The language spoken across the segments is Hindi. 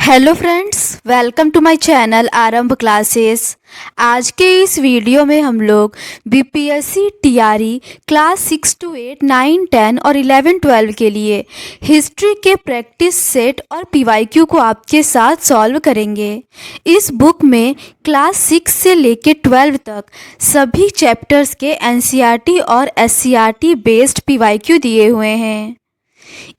Hello friends, welcome to my channel Aarambh classes. आज के इस वीडियो में हम लोग बीपीएससी टीआरई क्लास 6 to 8, 9, 10 और 11, 12 के लिए हिस्ट्री के प्रैक्टिस सेट और पीवाईक्यू को आपके साथ सॉल्व करेंगे। इस बुक में क्लास 6 से लेकर 12 तक सभी चैप्टर्स के एनसीईआरटी और एससीईआरटी बेस्ड पीवाईक्यू दिए हुए हैं।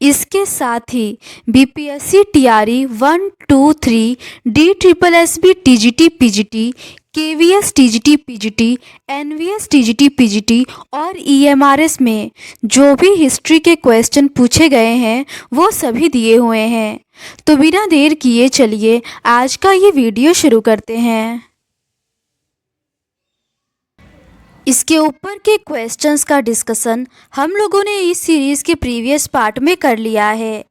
इसके साथ ही BPSC TRE 1, 2, 3, DSSB TGT PGT, KVS TGT PGT, NVS TGT PGT और ईएमआरएस में जो भी हिस्ट्री के क्वेश्चन पूछे गए हैं वो सभी दिए हुए हैं। तो बिना देर किए चलिए आज का ये वीडियो शुरू करते हैं। इसके ऊपर के क्वेश्चंस का डिस्कशन हम लोगों ने इस सीरीज़ के प्रीवियस पार्ट में कर लिया है।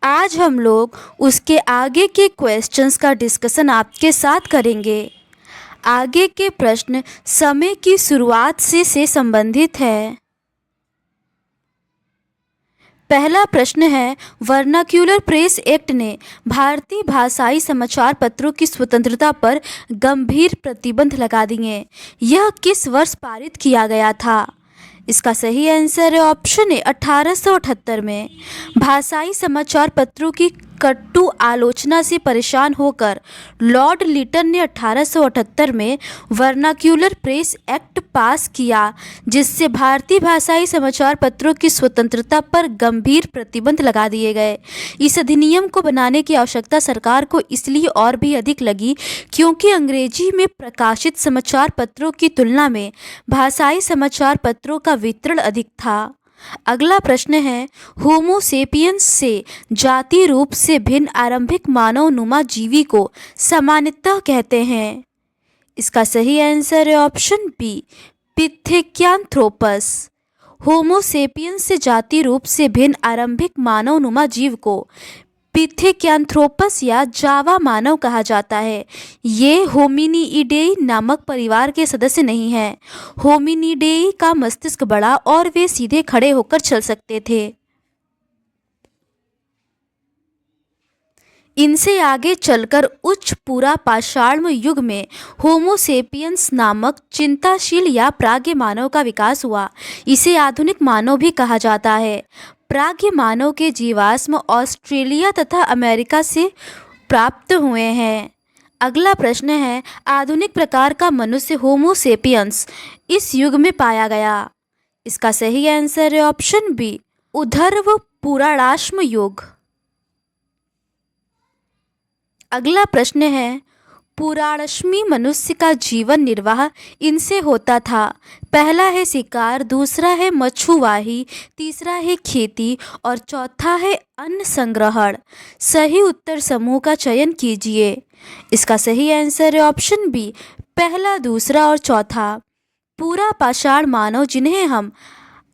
आज हम लोग उसके आगे के क्वेश्चंस का डिस्कशन आपके साथ करेंगे। आगे के प्रश्न समय की शुरुआत से संबंधित है। पहला प्रश्न है, वर्नाक्यूलर प्रेस एक्ट ने भारतीय भाषाई समाचार पत्रों की स्वतंत्रता पर गंभीर प्रतिबंध लगा दिए। यह किस वर्ष पारित किया गया था? इसका सही आंसर है ऑप्शन ए 1878 में। भाषाई समाचार पत्रों की कटु आलोचना से परेशान होकर लॉर्ड लिटन ने 1878 में वर्नाक्यूलर प्रेस एक्ट पास किया, जिससे भारतीय भाषाई समाचार पत्रों की स्वतंत्रता पर गंभीर प्रतिबंध लगा दिए गए। इस अधिनियम को बनाने की आवश्यकता सरकार को इसलिए और भी अधिक लगी क्योंकि अंग्रेजी में प्रकाशित समाचार पत्रों की तुलना में भाषाई समाचार पत्रों का वितरण अधिक था। अगला प्रश्न है, होमो सेपियंस से जाति रूप से भिन्न आरंभिक मानव नुमा जीवी को सामान्यतः कहते हैं। इसका सही आंसर है ऑप्शन बी पिथेक्यांथ्रोपस। होमो सेपियंस से जाति रूप से भिन्न आरंभिक मानव नुमा जीव को पिथेक्यांथ्रोपस या जावा मानव कहा जाता है। ये होमिनिइडेई नामक परिवार के सदस्य नहीं हैं। होमिनिडेई का मस्तिष्क बड़ा और वे सीधे खड़े होकर चल सकते थे। इनसे आगे चलकर उच्च पूरा पाषाण युग में होमो सेपियंस नामक चिंताशील या प्राज्ञ मानव का विकास हुआ। इसे आधुनिक मानव भी कहा जाता है। प्राज्ञ मानव के जीवाश्म ऑस्ट्रेलिया तथा अमेरिका से प्राप्त हुए हैं। अगला प्रश्न है, आधुनिक प्रकार का मनुष्य होमो सेपियंस इस युग में पाया गया। इसका सही आंसर है ऑप्शन बी ऊर्ध्व पुराणाश्म युग। अगला प्रश्न है, पुराणश्मी मनुष्य का जीवन निर्वाह इनसे होता था। पहला है शिकार, दूसरा है मछुआही, तीसरा है खेती और चौथा है अन्न संग्रहण। सही उत्तर समूह का चयन कीजिए। इसका सही आंसर है ऑप्शन बी पहला, दूसरा और चौथा। पूरा पाषाण मानव, जिन्हें हम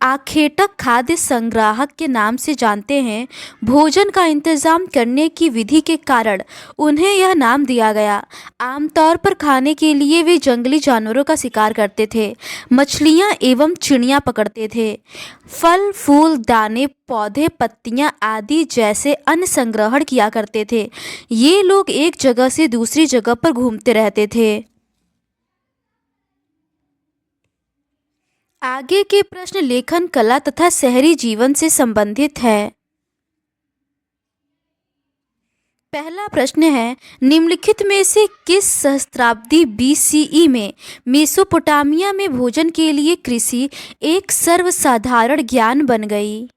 आखेटक खाद्य संग्राहक के नाम से जानते हैं, भोजन का इंतजाम करने की विधि के कारण उन्हें यह नाम दिया गया। आमतौर पर खाने के लिए वे जंगली जानवरों का शिकार करते थे, मछलियां एवं चिड़ियां पकड़ते थे। फल, फूल, दाने, पौधे, पत्तियां आदि जैसे अन्न संग्रहण किया करते थे। ये लोग एक जगह से दूसरी जगह पर घूमते रहते थे। आगे के प्रश्न लेखन कला तथा शहरी जीवन से संबंधित है। पहला प्रश्न है, निम्नलिखित में से किस सहस्त्राब्दी बीसीई में मेसोपोटामिया में भोजन के लिए कृषि एक सर्वसाधारण ज्ञान बन गई?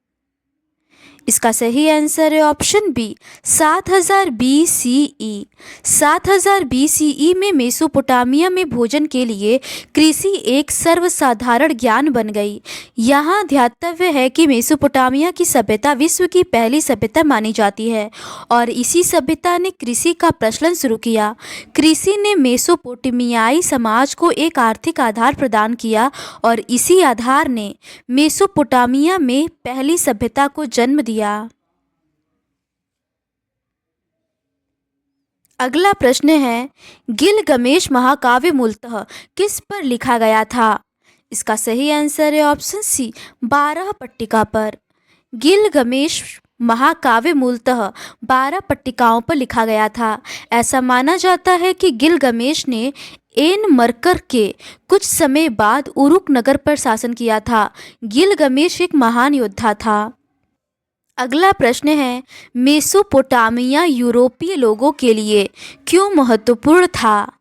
इसका सही आंसर है ऑप्शन बी 7000 बीसीई। 7000 बीसीई में मेसोपोटामिया में भोजन के लिए कृषि एक सर्वसाधारण ज्ञान बन गई। यहाँ ध्यातव्य है कि मेसोपोटामिया की सभ्यता विश्व की पहली सभ्यता मानी जाती है और इसी सभ्यता ने कृषि का प्रचलन शुरू किया। कृषि ने मेसोपोटामियाई समाज को एक आर्थिक आधार प्रदान किया और इसी आधार ने मेसोपोटामिया में पहली सभ्यता को जन्म दिया। अगला प्रश्न है, गिलगमेश महाकाव्य मूलतः किस पर लिखा गया था? इसका सही आंसर है ऑप्शन सी 12 पट्टिका पर। गिलगमेश महाकाव्य मूलतः 12 पट्टिकाओं पर लिखा गया था। ऐसा माना जाता है कि गिलगमेश ने एन मरकर के कुछ समय बाद उरुक नगर पर शासन किया था। गिलगमेश एक महान योद्धा था। अगला प्रश्न है, मेसोपोटामिया यूरोपीय लोगों के लिए क्यों महत्वपूर्ण था?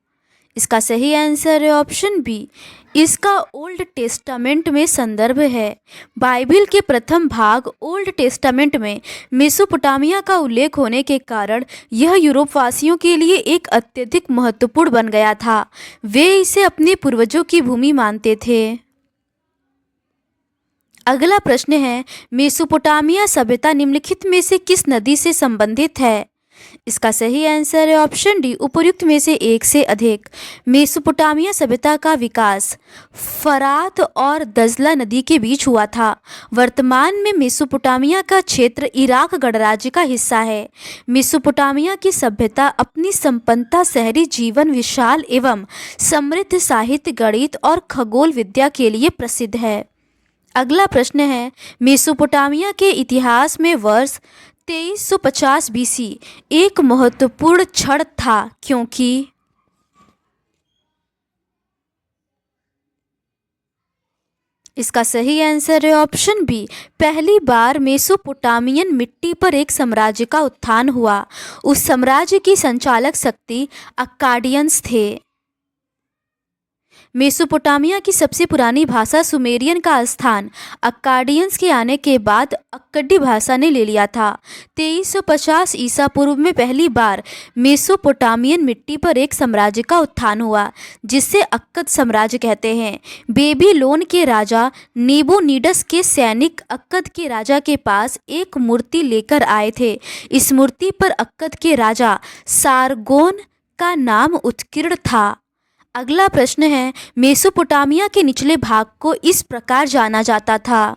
इसका सही आंसर है ऑप्शन बी, इसका ओल्ड टेस्टामेंट में संदर्भ है। बाइबिल के प्रथम भाग ओल्ड टेस्टामेंट में मेसोपोटामिया का उल्लेख होने के कारण यह यूरोपवासियों के लिए एक अत्यधिक महत्वपूर्ण बन गया था। वे इसे अपने पूर्वजों की भूमि मानते थे। अगला प्रश्न है, मेसोपोटामिया सभ्यता निम्नलिखित में से किस नदी से संबंधित है? इसका सही आंसर है ऑप्शन डी, उपर्युक्त में से एक से अधिक। मेसोपोटामिया सभ्यता का विकास फरात और दजला नदी के बीच हुआ था। वर्तमान में मेसोपोटामिया का क्षेत्र इराक गणराज्य का हिस्सा है। मेसोपोटामिया की सभ्यता अपनी संपन्नता, शहरी जीवन, विशाल एवं समृद्ध साहित्य, गणित और खगोल विद्या के लिए प्रसिद्ध है। अगला प्रश्न है, मेसोपोटामिया के इतिहास में वर्ष 2350 बीसी एक महत्वपूर्ण क्षण था क्योंकि? इसका सही आंसर है ऑप्शन बी, पहली बार मेसोपोटामियन मिट्टी पर एक साम्राज्य का उत्थान हुआ। उस साम्राज्य की संचालक शक्ति अक्काडियंस थे। मेसोपोटामिया की सबसे पुरानी भाषा सुमेरियन का स्थान अक्काडियंस के आने के बाद अक्कडी भाषा ने ले लिया था। 2350 ईसा पूर्व में पहली बार मेसोपोटामियन मिट्टी पर एक साम्राज्य का उत्थान हुआ, जिसे अक्कद साम्राज्य कहते हैं। बेबीलोन के राजा नेबोनिडस के सैनिक अक्कद के राजा के पास एक मूर्ति लेकर आए थे। इस मूर्ति पर अक्कद के राजा सारगोन का नाम उत्कीर्ण था। अगला प्रश्न है, मेसोपोटामिया के निचले भाग को इस प्रकार जाना जाता था।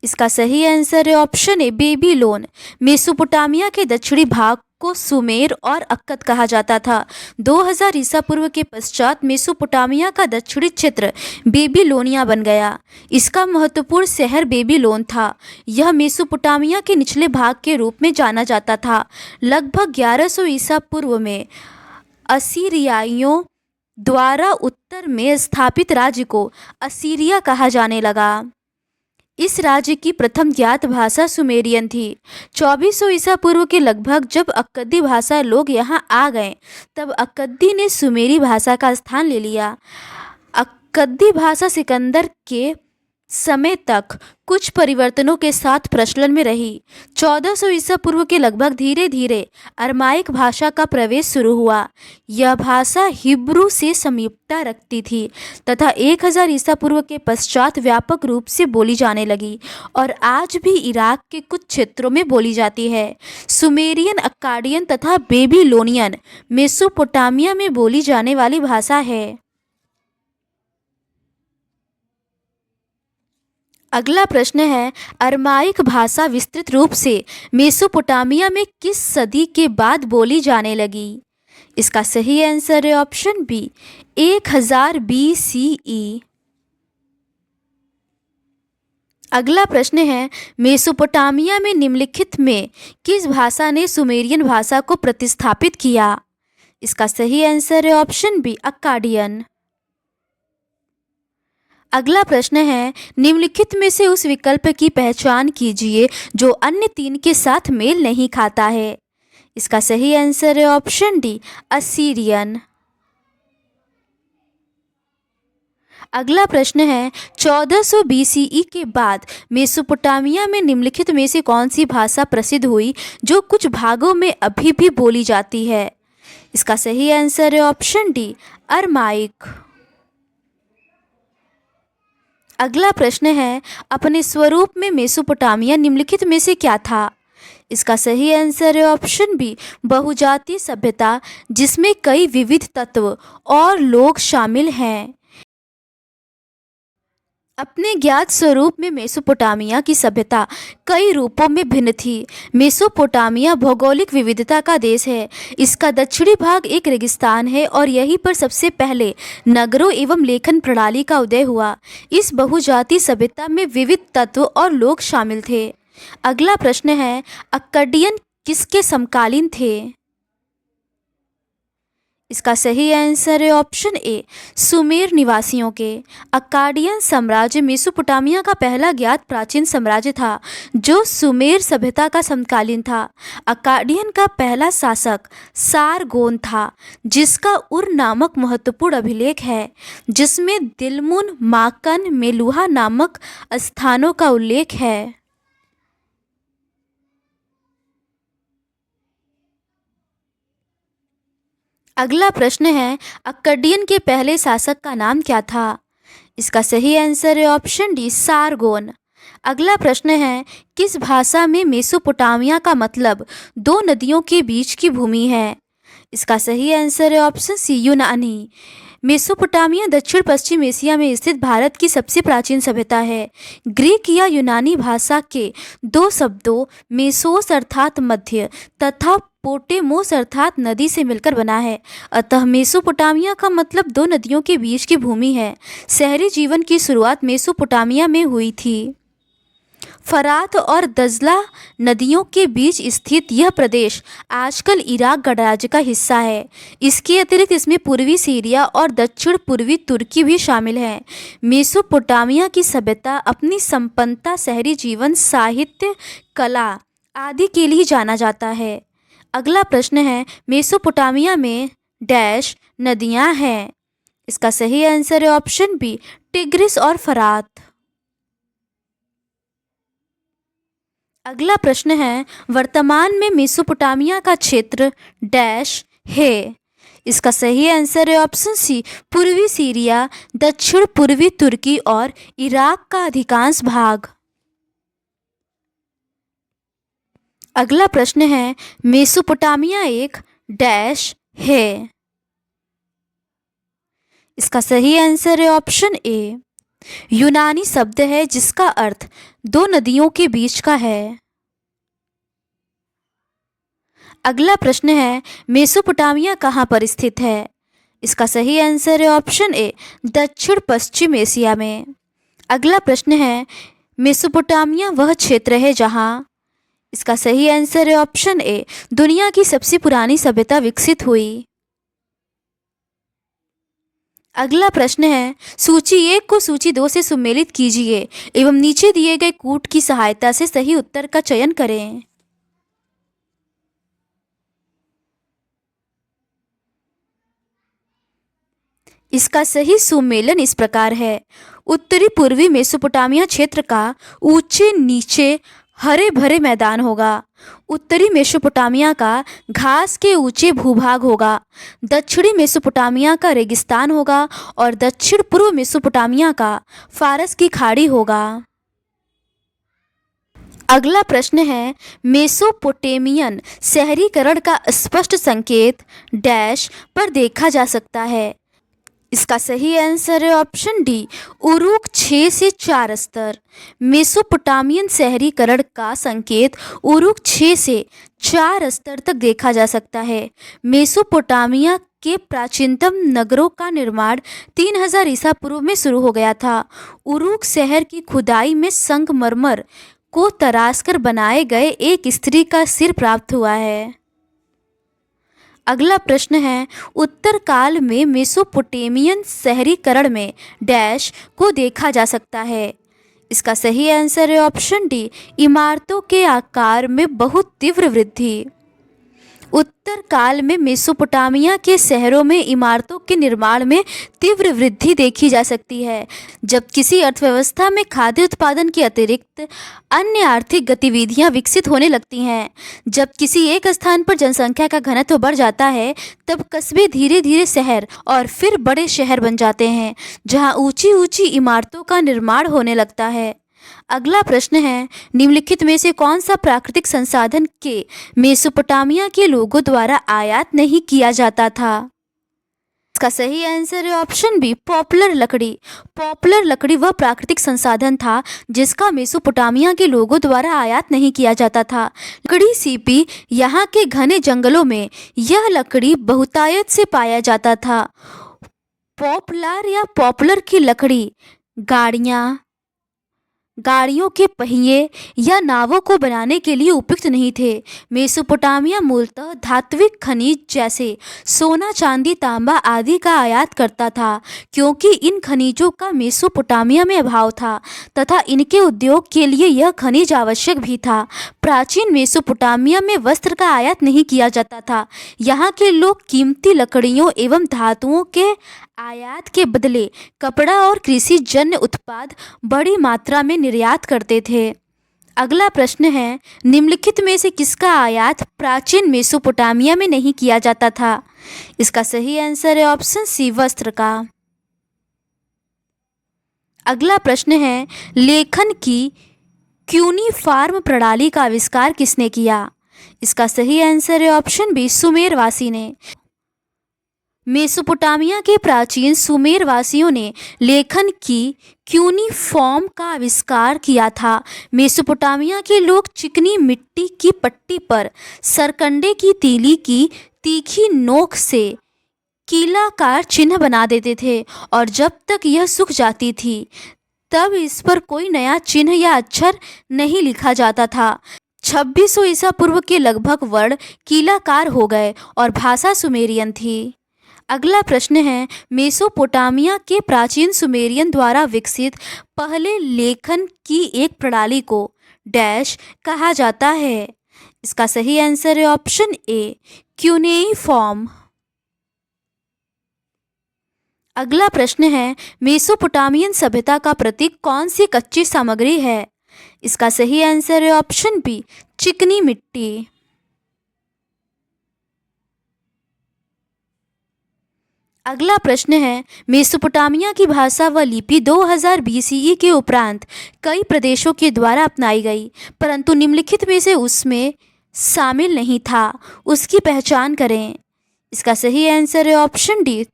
इसका सही आंसर है ऑप्शन ए, बेबीलोन। मेसोपोटामिया के दक्षिणी भाग को सुमेर और अक्कद कहा जाता था। 2000 ईसा पूर्व के पश्चात मेसोपोटामिया का दक्षिणी क्षेत्र बेबीलोनिया बन गया। इसका महत्वपूर्ण शहर बेबीलोन था। यह मेसोपोटामिया के निचले भाग के रूप में जाना जाता था। लगभग 1100 ईसा पूर्व में असीरियाइयों द्वारा उत्तर में स्थापित राज्य को असीरिया कहा जाने लगा। इस राज्य की प्रथम ज्ञात भाषा सुमेरियन थी। 2400 ईसा पूर्व के लगभग जब अक्कदी भाषा लोग यहाँ आ गए, तब अक्कदी ने सुमेरी भाषा का स्थान ले लिया। अक्कदी भाषा सिकंदर के समय तक कुछ परिवर्तनों के साथ प्रचलन में रही। 1400 ईसा पूर्व के लगभग धीरे धीरे अरमाइक भाषा का प्रवेश शुरू हुआ। यह भाषा हिब्रू से समीपता रखती थी तथा 1000 ईसा पूर्व के पश्चात व्यापक रूप से बोली जाने लगी और आज भी इराक के कुछ क्षेत्रों में बोली जाती है। सुमेरियन, अक्काडियन तथा बेबीलोनियन मेसोपोटामिया में बोली जाने वाली भाषा है। अगला प्रश्न है, अरमाइक भाषा विस्तृत रूप से मेसोपोटामिया में किस सदी के बाद बोली जाने लगी? इसका सही आंसर है ऑप्शन बी, 1000 BCE। अगला प्रश्न है, मेसोपोटामिया में निम्नलिखित में किस भाषा ने सुमेरियन भाषा को प्रतिस्थापित किया? इसका सही आंसर है ऑप्शन बी, अक्काडियन। अगला प्रश्न है, निम्नलिखित में से उस विकल्प की पहचान कीजिए जो अन्य तीन के साथ मेल नहीं खाता है। इसका सही आंसर है ऑप्शन डी, असीरियन। अगला प्रश्न है, 1400 BCE के बाद मेसोपोटामिया में निम्नलिखित में से कौन सी भाषा प्रसिद्ध हुई जो कुछ भागों में अभी भी बोली जाती है? इसका सही आंसर है ऑप्शन डी, अरमाइक। अगला प्रश्न है, अपने स्वरूप में मेसोपोटामिया निम्नलिखित में से क्या था? इसका सही आंसर है ऑप्शन बी, बहुजातीय सभ्यता जिसमें कई विविध तत्व और लोग शामिल हैं। अपने ज्ञात स्वरूप में मेसोपोटामिया की सभ्यता कई रूपों में भिन्न थी। मेसोपोटामिया भौगोलिक विविधता का देश है। इसका दक्षिणी भाग एक रेगिस्तान है और यहीं पर सबसे पहले नगरों एवं लेखन प्रणाली का उदय हुआ। इस बहुजातीय सभ्यता में विविध तत्व और लोग शामिल थे। अगला प्रश्न है, अक्काडियन किसके समकालीन थे? इसका सही आंसर है ऑप्शन ए, सुमेर निवासियों के। अक्काडियन साम्राज्य मेसोपोटामिया का पहला ज्ञात प्राचीन साम्राज्य था जो सुमेर सभ्यता का समकालीन था। अक्काडियन का पहला शासक सारगोन था, जिसका उर नामक महत्वपूर्ण अभिलेख है जिसमें दिलमुन, माकन, मेलुहा नामक स्थानों का उल्लेख है। अगला प्रश्न है, अक्काडियन के पहले शासक का नाम क्या था? इसका सही आंसर है ऑप्शन डी, सारगोन। अगला प्रश्न है, किस भाषा में मेसोपोटामिया का मतलब दो नदियों के बीच की भूमि है? इसका सही आंसर है ऑप्शन सी, यूनानी। मेसोपोटामिया दक्षिण पश्चिम एशिया में स्थित भारत की सबसे प्राचीन सभ्यता है। ग्रीक या यूनानी भाषा के दो शब्दों मेसोस अर्थात मध्य तथा पोटेमोस अर्थात नदी से मिलकर बना है, अतः मेसोपोटामिया का मतलब दो नदियों के बीच की भूमि है। शहरी जीवन की शुरुआत मेसोपोटामिया में हुई थी। फरात और दजला नदियों के बीच स्थित यह प्रदेश आजकल इराक गणराज्य का हिस्सा है। इसके अतिरिक्त इसमें पूर्वी सीरिया और दक्षिण पूर्वी तुर्की भी शामिल है। मेसोपोटामिया की सभ्यता अपनी संपन्नता, शहरी जीवन, साहित्य, कला आदि के लिए जाना जाता है। अगला प्रश्न है, मेसोपोटामिया में डैश नदियां हैं? इसका सही आंसर है ऑप्शन बी, टिग्रिस और फरात। अगला प्रश्न है, वर्तमान में मेसोपोटामिया का क्षेत्र डैश है? इसका सही आंसर है ऑप्शन सी, पूर्वी सीरिया, दक्षिण पूर्वी तुर्की और इराक का अधिकांश भाग। अगला प्रश्न है, मेसोपोटामिया एक डैश है? इसका सही आंसर है ऑप्शन ए, यूनानी शब्द है जिसका अर्थ दो नदियों के बीच का है। अगला प्रश्न है, मेसोपोटामिया कहाँ पर स्थित है? इसका सही आंसर है ऑप्शन ए, दक्षिण पश्चिम एशिया में। अगला प्रश्न है, मेसोपोटामिया वह क्षेत्र है जहाँ? इसका सही आंसर है ऑप्शन ए, दुनिया की सबसे पुरानी सभ्यता विकसित हुई। अगला प्रश्न है, सूची 1 को सूची 2 से सुमेलित कीजिए एवं नीचे दिए गए कूट की सहायता से सही उत्तर का चयन करें। इसका सही सुमेलन इस प्रकार है, उत्तरी पूर्वी मेसोपोटामिया क्षेत्र का ऊंचे नीचे हरे भरे मैदान होगा। उत्तरी मेसोपोटामिया का घास के ऊंचे भूभाग होगा। दक्षिणी मेसोपोटामिया का रेगिस्तान होगा और दक्षिण पूर्व मेसोपोटामिया का फारस की खाड़ी होगा। अगला प्रश्न है, मेसोपोटेमियन शहरीकरण का स्पष्ट संकेत डैश पर देखा जा सकता है? इसका सही आंसर है ऑप्शन डी, उरुक 6 से 4 स्तर। मेसोपोटामियन शहरीकरण का संकेत उरुक 6 से 4 स्तर तक देखा जा सकता है। मेसोपोटामिया के प्राचीनतम नगरों का निर्माण 3000 ईसा पूर्व में शुरू हो गया था। उरुक शहर की खुदाई में संगमरमर को तराशकर बनाए गए एक स्त्री का सिर प्राप्त हुआ है। अगला प्रश्न है, उत्तर काल में मेसोपोटेमियन शहरीकरण में डैश को देखा जा सकता है? इसका सही आंसर है ऑप्शन डी, इमारतों के आकार में बहुत तीव्र वृद्धि। उत्तर काल में मेसोपोटामिया के शहरों में इमारतों के निर्माण में तीव्र वृद्धि देखी जा सकती है। जब किसी अर्थव्यवस्था में खाद्य उत्पादन के अतिरिक्त अन्य आर्थिक गतिविधियां विकसित होने लगती हैं, जब किसी एक स्थान पर जनसंख्या का घनत्व बढ़ जाता है, तब कस्बे धीरे धीरे शहर और फिर बड़े शहर बन जाते हैं, जहां ऊंची ऊंची इमारतों का निर्माण होने लगता है। अगला प्रश्न है, निम्नलिखित में से कौन सा प्राकृतिक संसाधन के मेसोपोटामिया के लोगों द्वारा आयात नहीं किया जाता था? इसका सही आंसर है ऑप्शन बी, पॉपुलर लकड़ी। पॉपुलर लकड़ी वह प्राकृतिक संसाधन था जिसका मेसोपोटामिया के लोगों द्वारा आयात नहीं किया जाता था। लकड़ी सीपी यहाँ के घने जंगलों में यह लकड़ी बहुतायत से पाया जाता था। पॉपुलर या पॉपुलर की लकड़ी गाड़ियाँ, गाड़ियों के पहिए या नावों को बनाने के लिए उपयुक्त नहीं थे। मेसोपोटामिया मूलतः धात्विक खनिज जैसे सोना, चांदी, तांबा आदि का आयात करता था, क्योंकि इन खनिजों का मेसोपोटामिया में अभाव था तथा इनके उद्योग के लिए यह खनिज आवश्यक भी था। प्राचीन मेसोपोटामिया में वस्त्र का आयात नहीं किया जाता था। यहाँ के लोग कीमती लकड़ियों एवं धातुओं के आयात के बदले कपड़ा और कृषि जन्य उत्पाद बड़ी मात्रा में निर्यात करते थे। अगला प्रश्न है, निम्नलिखित में से किसका आयात प्राचीन मेसोपोटामिया में नहीं किया जाता था? इसका सही आंसर है ऑप्शन सी, वस्त्र का। अगला प्रश्न है, लेखन की क्यूनिफॉर्म प्रणाली का आविष्कार किसने किया? इसका सही आंसर है ऑप्शन बी, सुमेरवासी ने। मेसोपोटामिया के प्राचीन सुमेरवासियों ने लेखन की क्यूनिफॉर्म का आविष्कार किया था। मेसोपोटामिया के लोग चिकनी मिट्टी की पट्टी पर सरकंडे की तीली की तीखी नोक से कीलाकार चिन्ह बना देते थे और जब तक यह सूख जाती थी तब इस पर कोई नया चिन्ह या अक्षर नहीं लिखा जाता था। 2600 ईसा पूर्व के लगभग वर्ण कीलाकार हो गए और भाषा सुमेरियन थी। अगला प्रश्न है, मेसोपोटामिया के प्राचीन सुमेरियन द्वारा विकसित पहले लेखन की एक प्रणाली को डैश कहा जाता है? इसका सही आंसर है ऑप्शन ए, क्यूनेइफॉर्म। अगला प्रश्न है, मेसोपोटामियन सभ्यता का प्रतीक कौन सी कच्ची सामग्री है? इसका सही आंसर है ऑप्शन बी, चिकनी मिट्टी। अगला प्रश्न है, मेसोपोटामिया की भाषा व लिपि 2000 BCE के उपरांत कई प्रदेशों के द्वारा अपनाई गई, परंतु निम्नलिखित में से उसमें शामिल नहीं था। उसकी पहचान करें। इसका सही आंसर है ऑप्शन डी,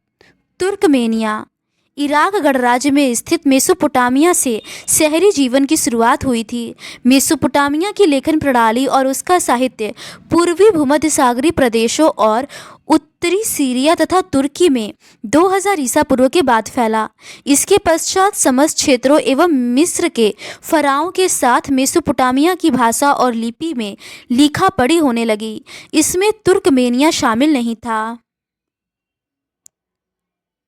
तुर्कमेनिया। इराक गणराज्य में स्थित मेसोपोटामिया से शहरी जीवन की शुरुआत हुई थी। मेसोपोटामिया की लेखन प्रणाली और उसका साहित्य पूर्वी भूमध्य सागरीय प्रदेशों और उत्तरी सीरिया तथा तुर्की में 2000 ईसा पूर्व के बाद फैला। इसके पश्चात समस्त क्षेत्रों एवं मिस्र के फराओं के साथ मेसोपोटामिया की भाषा और लिपि में लिखा पढ़ी होने लगी। इसमें तुर्कमेनिया शामिल नहीं था।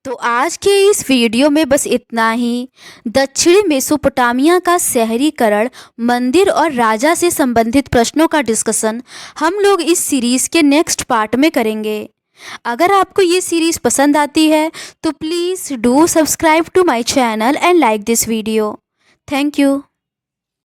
तो आज के इस वीडियो में बस इतना ही। दक्षिणी मेसोपोटामिया का शहरीकरण, मंदिर और राजा से संबंधित प्रश्नों का डिस्कशन हम लोग इस सीरीज़ के नेक्स्ट पार्ट में करेंगे। अगर आपको ये सीरीज़ पसंद आती है तो please do subscribe to my channel and like this video. Thank you.